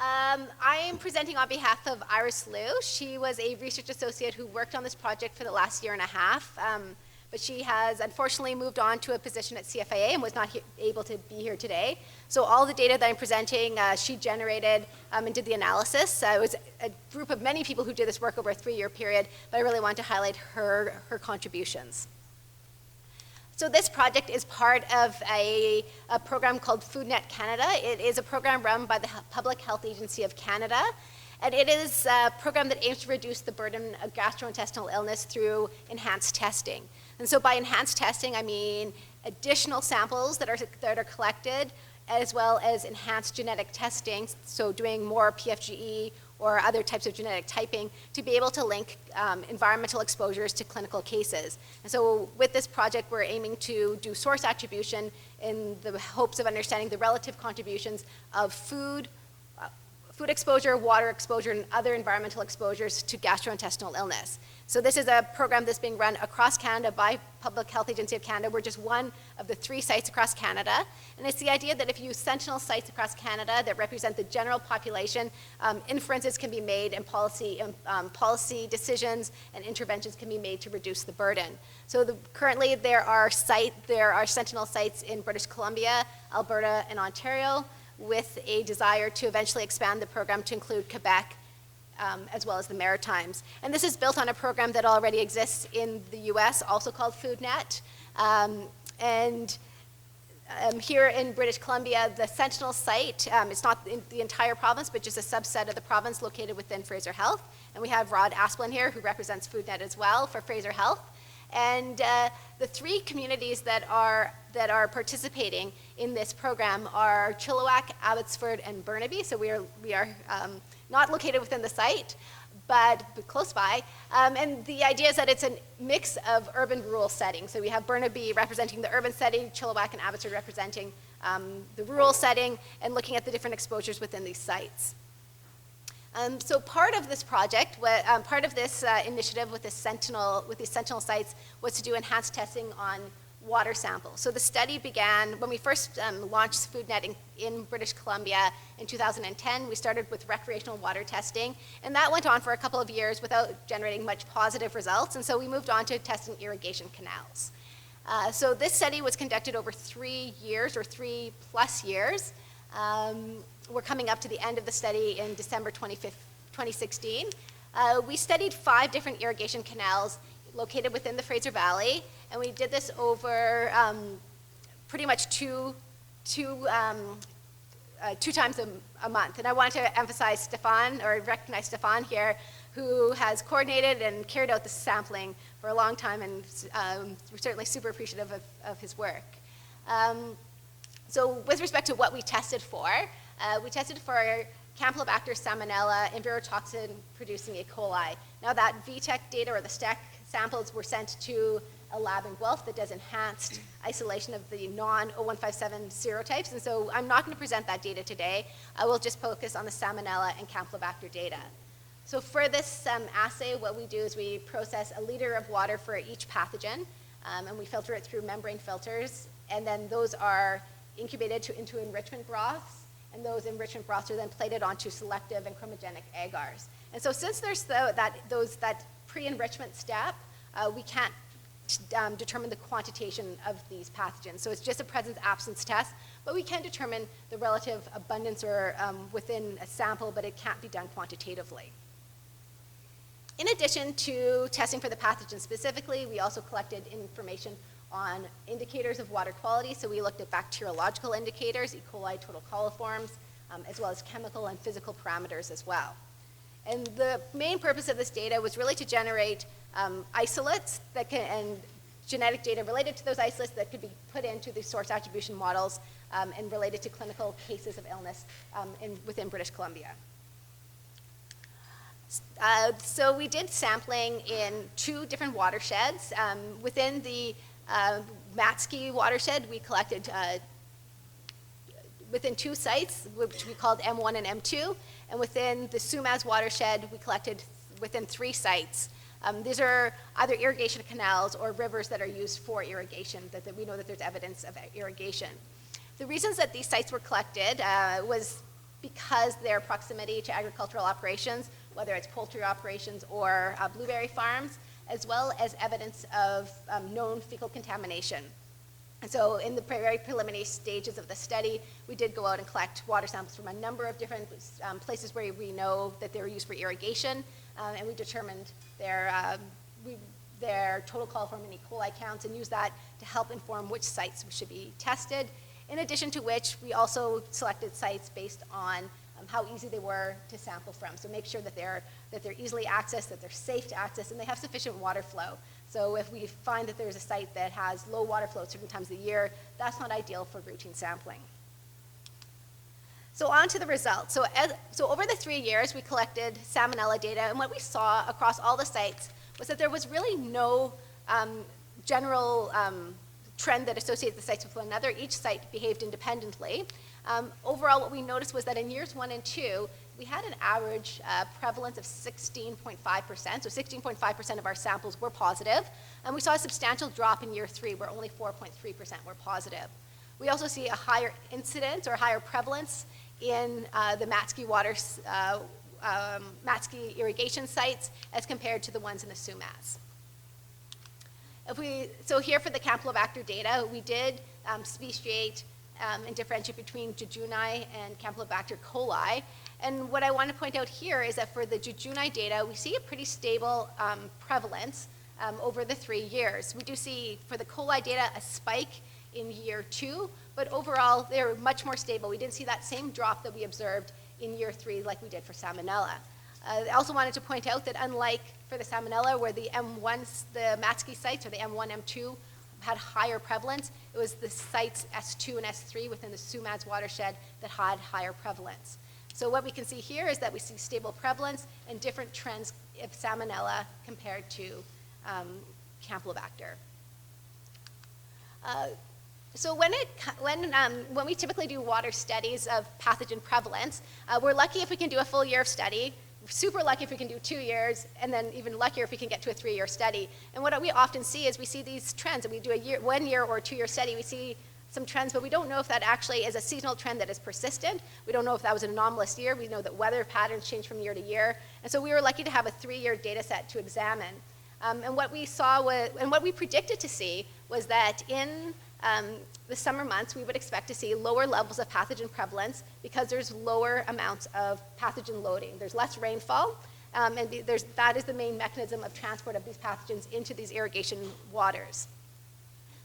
I am presenting on behalf of Iris Liu. She was a research associate who worked on this project for the last year and a half, but she has unfortunately moved on to a position at CFIA and was not able to be here today. So all the data that I'm presenting, she generated and did the analysis. It was a group of many people who did this work over a 3-year period, but I really want to highlight her contributions. So this project is part of a program called FoodNet Canada. It is a program run by the Public Health Agency of Canada, and it is a program that aims to reduce the burden of gastrointestinal illness through enhanced testing. And so by enhanced testing, I mean additional samples that are collected, as well as enhanced genetic testing, so doing more PFGE or other types of genetic typing to be able to link environmental exposures to clinical cases. And so with this project, we're aiming to do source attribution in the hopes of understanding the relative contributions of food exposure, water exposure, and other environmental exposures to gastrointestinal illness. So this is a program that's being run across Canada by Public Health Agency of Canada. We're just one of the 3 sites across Canada. And it's the idea that if you use sentinel sites across Canada that represent the general population, inferences can be made and policy decisions and interventions can be made to reduce the burden. So currently there are sentinel sites in British Columbia, Alberta, and Ontario, with a desire to eventually expand the program to include Quebec, as well as the Maritimes. And this is built on a program that already exists in the US, also called FoodNet. Here in British Columbia, the Sentinel site, it's not in the entire province, but just a subset of the province located within Fraser Health. And we have Rod Asplin here, who represents FoodNet as well for Fraser Health. And the 3 communities that are participating in this program are Chilliwack, Abbotsford, and Burnaby. So we are not located within the site, but close by. And the idea is that it's a mix of urban-rural settings. So we have Burnaby representing the urban setting, Chilliwack and Abbotsford representing the rural setting, and looking at the different exposures within these sites. So part of this project, part of this initiative with these sentinel sites was to do enhanced testing on water samples. So the study began when we first launched FoodNet in British Columbia in 2010. We started with recreational water testing, and that went on for a couple of years without generating much positive results, and so we moved on to testing irrigation canals. So this study was conducted over 3 years, or 3+ years. We're coming up to the end of the study in December 2016. We studied 5 different irrigation canals located within the Fraser Valley, and we did this over pretty much two times a month. And I want to emphasize recognize Stefan here, who has coordinated and carried out the sampling for a long time, and we're certainly super appreciative of his work. So with respect to what we tested for Campylobacter, Salmonella, and virotoxin-producing E. coli. Now that VTEC data, or the STEC samples, were sent to a lab in Guelph that does enhanced isolation of the non-0157 serotypes, and so I'm not going to present that data today. I will just focus on the Salmonella and Campylobacter data. So for this assay, what we do is we process a liter of water for each pathogen, and we filter it through membrane filters, and then those are incubated into enrichment broths, and those enrichment broths are then plated onto selective and chromogenic agars. And so since there's that pre-enrichment step, we can't determine the quantitation of these pathogens. So it's just a presence-absence test, but we can determine the relative abundance or within a sample, but it can't be done quantitatively. In addition to testing for the pathogen specifically, we also collected information on indicators of water quality. So we looked at bacteriological indicators, E. coli, total coliforms, as well as chemical and physical parameters as well. And the main purpose of this data was really to generate isolates and genetic data related to those isolates that could be put into the source attribution models and related to clinical cases of illness within British Columbia. So we did sampling in 2 different watersheds. Within the Matsky watershed, we collected within 2 sites, which we called M1 and M2, and within the Sumaz watershed, we collected within 3 sites. These are either irrigation canals or rivers that are used for irrigation, that we know that there's evidence of irrigation. The reasons that these sites were collected was because their proximity to agricultural operations, whether it's poultry operations or blueberry farms, as well as evidence of known fecal contamination. And so in the very preliminary stages of the study, we did go out and collect water samples from a number of different places where we know that they were used for irrigation, and we determined their total coliform and E. coli counts and used that to help inform which sites should be tested. In addition to which, we also selected sites based on how easy they were to sample from. So make sure that they're easily accessed, that they're safe to access, and they have sufficient water flow. So if we find that there's a site that has low water flow at certain times of the year, that's not ideal for routine sampling. So on to the results. So over the 3 years, we collected Salmonella data, and what we saw across all the sites was that there was really no general trend that associated the sites with one another. Each site behaved independently. Overall, what we noticed was that in years 1 and 2, we had an average prevalence of 16.5%. So 16.5% of our samples were positive. And we saw a substantial drop in year 3, where only 4.3% were positive. We also see a higher incidence or higher prevalence in the Matsky Matsky irrigation sites as compared to the ones in the Sumas. So here for the Campylobacter data, we did speciate and differentiate between jejuni and Campylobacter coli. And what I want to point out here is that for the jejuni data, we see a pretty stable prevalence over the 3 years. We do see for the coli data a spike in year 2, but overall they're much more stable. We didn't see that same drop that we observed in year 3 like we did for Salmonella. I also wanted to point out that unlike for the Salmonella, where the M1s, the Matsky sites, or the M1, M2, had higher prevalence, it was the sites S2 and S3 within the Sumas watershed that had higher prevalence. So what we can see here is that we see stable prevalence and different trends of Salmonella compared to Campylobacter. So when we typically do water studies of pathogen prevalence, we're lucky if we can do a full year of study. We're super lucky if we can do 2 years, and then even luckier if we can get to a 3-year study. And what we often see is we see these trends, and we do a 1 year or 2 year study, we see some trends, but we don't know if that actually is a seasonal trend that is persistent. We don't know if that was an anomalous year. We know that weather patterns change from year to year. And so we were lucky to have a 3-year data set to examine. And what we saw was, and what we predicted to see was that in the summer months, we would expect to see lower levels of pathogen prevalence because there's lower amounts of pathogen loading. There's less rainfall, and that is the main mechanism of transport of these pathogens into these irrigation waters.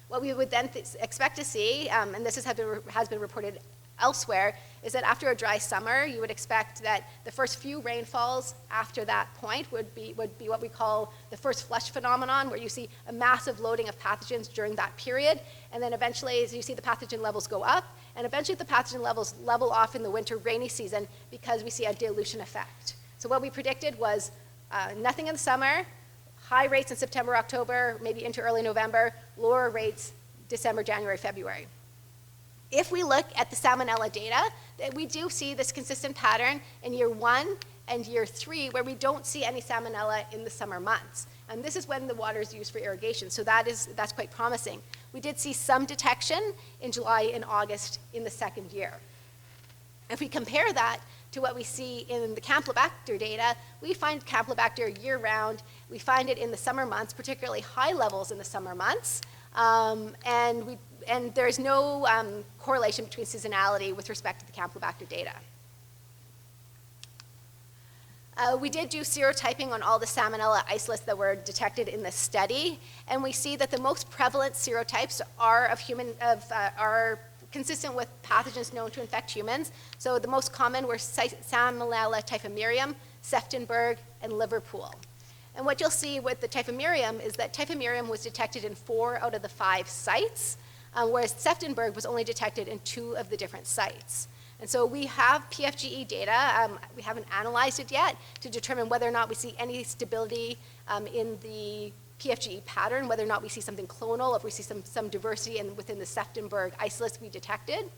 What we would then expect to see, and this has been reported elsewhere, is that after a dry summer, you would expect that the first few rainfalls after that point would be what we call the first flush phenomenon, where you see a massive loading of pathogens during that period, and then eventually as you see the pathogen levels go up, and eventually the pathogen levels level off in the winter rainy season because we see a dilution effect. So what we predicted was nothing in the summer, high rates in September, October, maybe into early November, lower rates December, January, February. If we look at the Salmonella data, we do see this consistent pattern in year 1 and year 3, where we don't see any Salmonella in the summer months. And this is when the water is used for irrigation, so that's quite promising. We did see some detection in July and August in the 2nd year. If we compare that to what we see in the Campylobacter data, we find Campylobacter year-round. We find it in the summer months, particularly high levels in the summer months, and there's no correlation between seasonality with respect to the Campylobacter data. We did do serotyping on all the Salmonella isolates that were detected in this study, and we see that the most prevalent serotypes are are consistent with pathogens known to infect humans. So the most common were Salmonella typhimurium, Seftonburg, and Liverpool. And what you'll see with the typhimurium is that typhimurium was detected in 4 out of the 5 sites, whereas Seftonburg was only detected in 2 of the different sites. And so we have PFGE data, we haven't analyzed it yet, to determine whether or not we see any stability in the PFGE pattern, whether or not we see something clonal, if we see some diversity within the Seftonburg isolates we detected.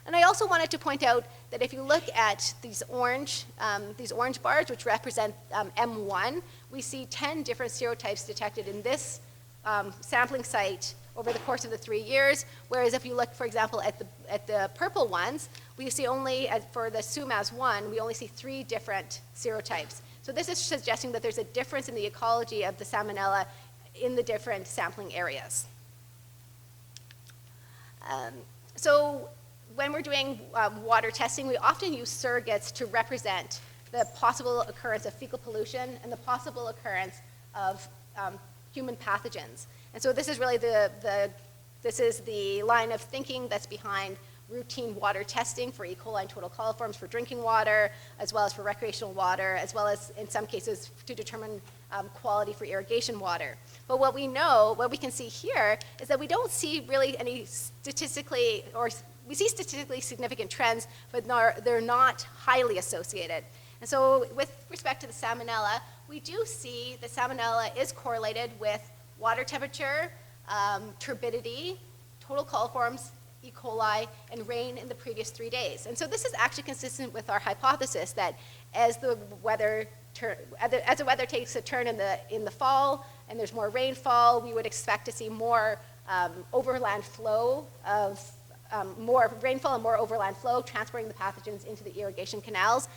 And I also wanted to point out that if you look at these orange bars, which represent M1, we see 10 different serotypes detected in this sampling site over the course of the 3 years, whereas if you look, for example, at the purple ones, we see only, for the SUMAS1, we only see 3 different serotypes. So this is suggesting that there's a difference in the ecology of the Salmonella in the different sampling areas. So when we're doing water testing, we often use surrogates to represent the possible occurrence of fecal pollution and the possible occurrence of human pathogens. And so this is really this is the line of thinking that's behind routine water testing for E. coli and total coliforms for drinking water, as well as for recreational water, as well as in some cases to determine quality for irrigation water. But what we know, what we can see here, is that we don't see really any statistically, or we see statistically significant trends, but they're not highly associated. And so with respect to the Salmonella, we do see that Salmonella is correlated with water temperature, turbidity, total coliforms, E. coli, and rain in the previous 3 days. And so this is actually consistent with our hypothesis that as the weather takes a turn in the fall and there's more rainfall, we would expect to see more overland flow of more rainfall and more overland flow transporting the pathogens into the irrigation canals.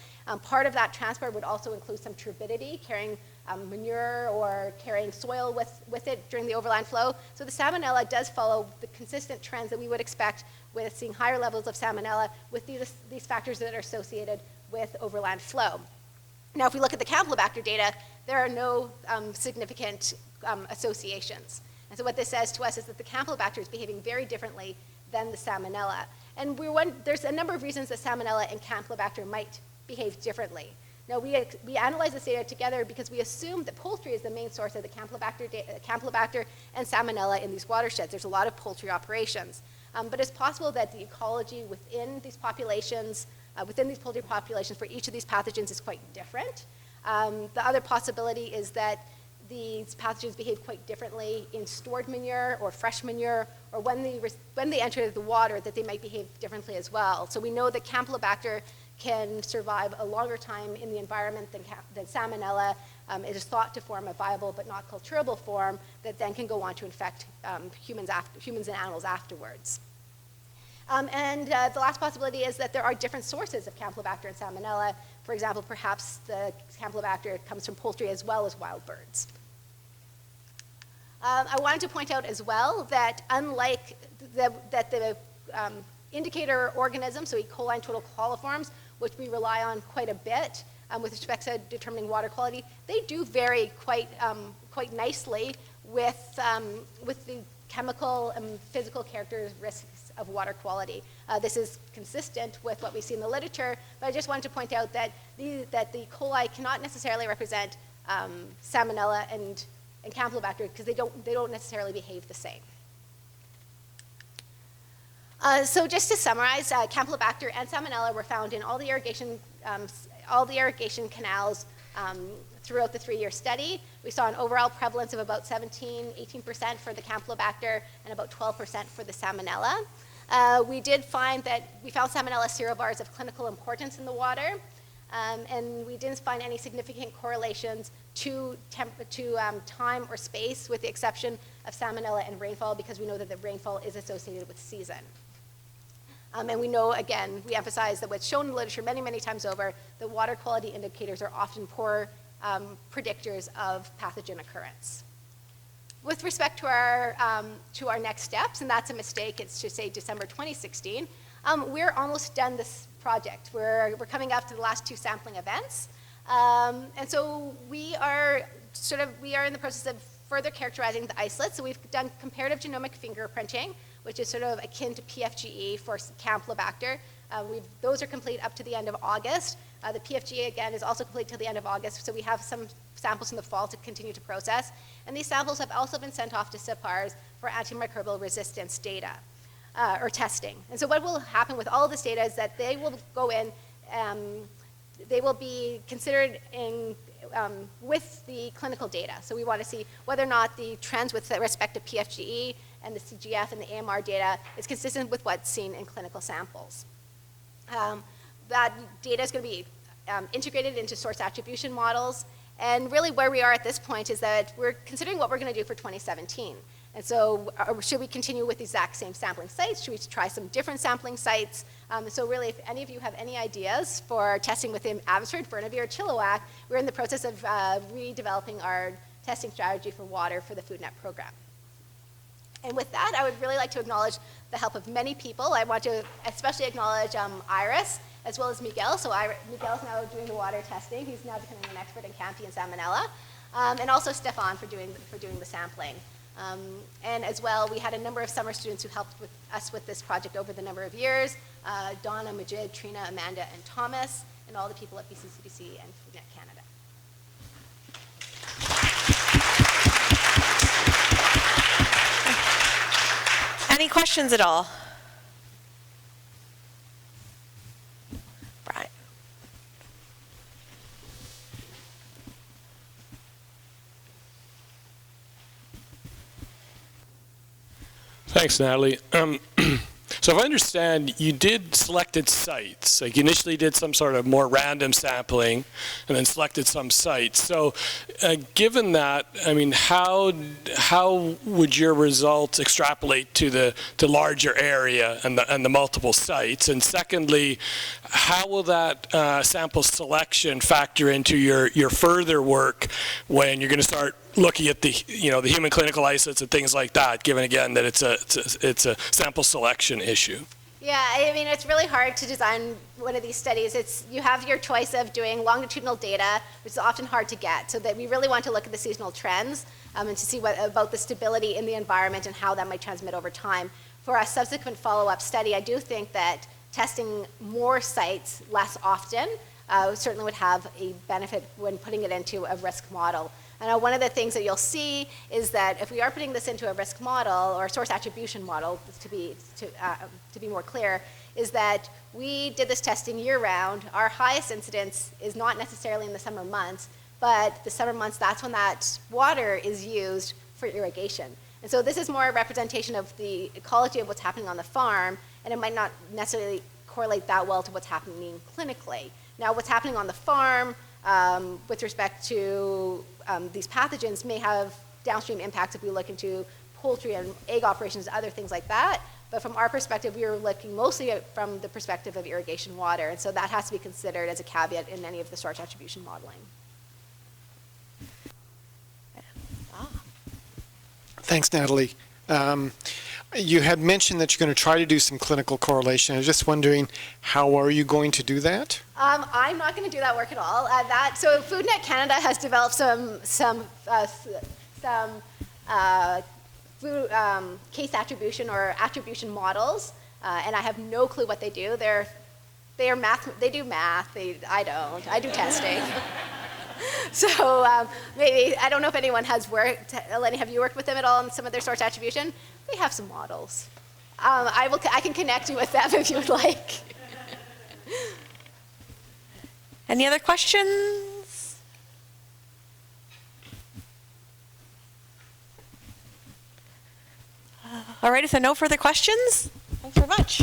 Part of that transport would also include some turbidity, carrying manure or carrying soil with it during the overland flow. So the Salmonella does follow the consistent trends that we would expect with seeing higher levels of Salmonella with these factors that are associated with overland flow. Now, if we look at the Campylobacter data, there are no significant associations. And so what this says to us is that the Campylobacter is behaving very differently than the Salmonella. And there's a number of reasons that Salmonella and Campylobacter might behave differently. Now, we analyze this data together because we assume that poultry is the main source of the Campylobacter and Salmonella in these watersheds. There's a lot of poultry operations. But it's possible that the ecology within these populations, within these poultry populations for each of these pathogens is quite different. The other possibility is that these pathogens behave quite differently in stored manure or fresh manure, or when they enter the water, that they might behave differently as well. So we know that Campylobacter can survive a longer time in the environment than Salmonella. It is thought to form a viable but not culturable form that then can go on to infect humans and animals afterwards. And the last possibility is that there are different sources of Campylobacter and Salmonella. For example, perhaps the Campylobacter comes from poultry as well as wild birds. I wanted to point out as well that unlike the indicator organisms, so E. coli and total coliforms, which we rely on quite a bit with respect to determining water quality, they do vary quite nicely with the chemical and physical characteristics of water quality. This is consistent with what we see in the literature, but I just wanted to point out that the E. coli cannot necessarily represent Salmonella and Campylobacter because they don't necessarily behave the same. So just to summarize, Campylobacter and Salmonella were found in all the irrigation canals throughout the 3-year study. We saw an overall prevalence of about 18% for the Campylobacter and about 12% for the Salmonella. We did find that we found Salmonella serovars of clinical importance in the water, and we didn't find any significant correlations to time or space, with the exception of Salmonella and rainfall, because we know that the rainfall is associated with season. And we know, again, we emphasize that what's shown in the literature many, many times over, that water quality indicators are often poor predictors of pathogen occurrence. With respect to our next steps, and that's a mistake, it's to say December 2016, we're almost done this project. We're coming up to the last 2 sampling events. And so we are in the process of further characterizing the isolates. So we've done comparative genomic fingerprinting, which is sort of akin to PFGE for Campylobacter. Those are complete up to the end of August. The PFGE, again, is also complete till the end of August, so we have some samples in the fall to continue to process. And these samples have also been sent off to SIPARS for antimicrobial resistance data, or testing. And so what will happen with all of this data is that they will go in, they will be considered with the clinical data. So we want to see whether or not the trends with respect to PFGE and the CGF and the AMR data is consistent with what's seen in clinical samples. That data is going to be integrated into source attribution models. And really where we are at this point is that we're considering what we're going to do for 2017. And so should we continue with the exact same sampling sites? Should we try some different sampling sites? So really, if any of you have any ideas for testing within Abbotsford, Burnaby, or Chilliwack, we're in the process of redeveloping our testing strategy for water for the FoodNet program. And with that, I would really like to acknowledge the help of many people. I want to especially acknowledge Iris, as well as Miguel. So Miguel's now doing the water testing. He's now becoming an expert in Campy and Salmonella. And also Stefan for doing the sampling. And as well, we had a number of summer students who helped us with this project over the number of years. Donna, Majid, Trina, Amanda, and Thomas, and all the people at BCCDC and FoodNet Canada. Any questions at all? Brian. Thanks, Natalie. So if I understand, you did selected sites. Like you initially did some sort of more random sampling and then selected some sites. So given that, I mean, how would your results extrapolate to the larger area and the multiple sites? And secondly, how will that sample selection factor into your further work when you're going to start looking at the human clinical isolates and things like that, given again that it's a sample selection issue? Yeah, I mean, it's really hard to design one of these studies. You have your choice of doing longitudinal data, which is often hard to get, so that we really want to look at the seasonal trends and to see about the stability in the environment and how that might transmit over time. For a subsequent follow-up study, I do think that testing more sites less often certainly would have a benefit when putting it into a risk model. And one of the things that you'll see is that if we are putting this into a risk model or source attribution model, to be more clear, is that we did this testing year-round. Our highest incidence is not necessarily in the summer months, but the summer months, that's when that water is used for irrigation. And so this is more a representation of the ecology of what's happening on the farm, and it might not necessarily correlate that well to what's happening clinically. Now, what's happening on the farm with respect to these pathogens may have downstream impacts if we look into poultry and egg operations, other things like that. But from our perspective, we were looking mostly from the perspective of irrigation water. And so that has to be considered as a caveat in any of the source attribution modeling. Thanks, Natalie. You had mentioned that you're going to try to do some clinical correlation. I was just wondering, how are you going to do that? I'm not going to do that work at all. So FoodNet Canada has developed some food case attribution or attribution models, and I have no clue what they do. They are math. They do math. I don't. I do testing. So maybe, I don't know if anyone has worked, Eleni, have you worked with them at all on some of their source attribution? They have some models. I can connect you with them if you would like. Any other questions? All right, if there are no further questions, thanks very much.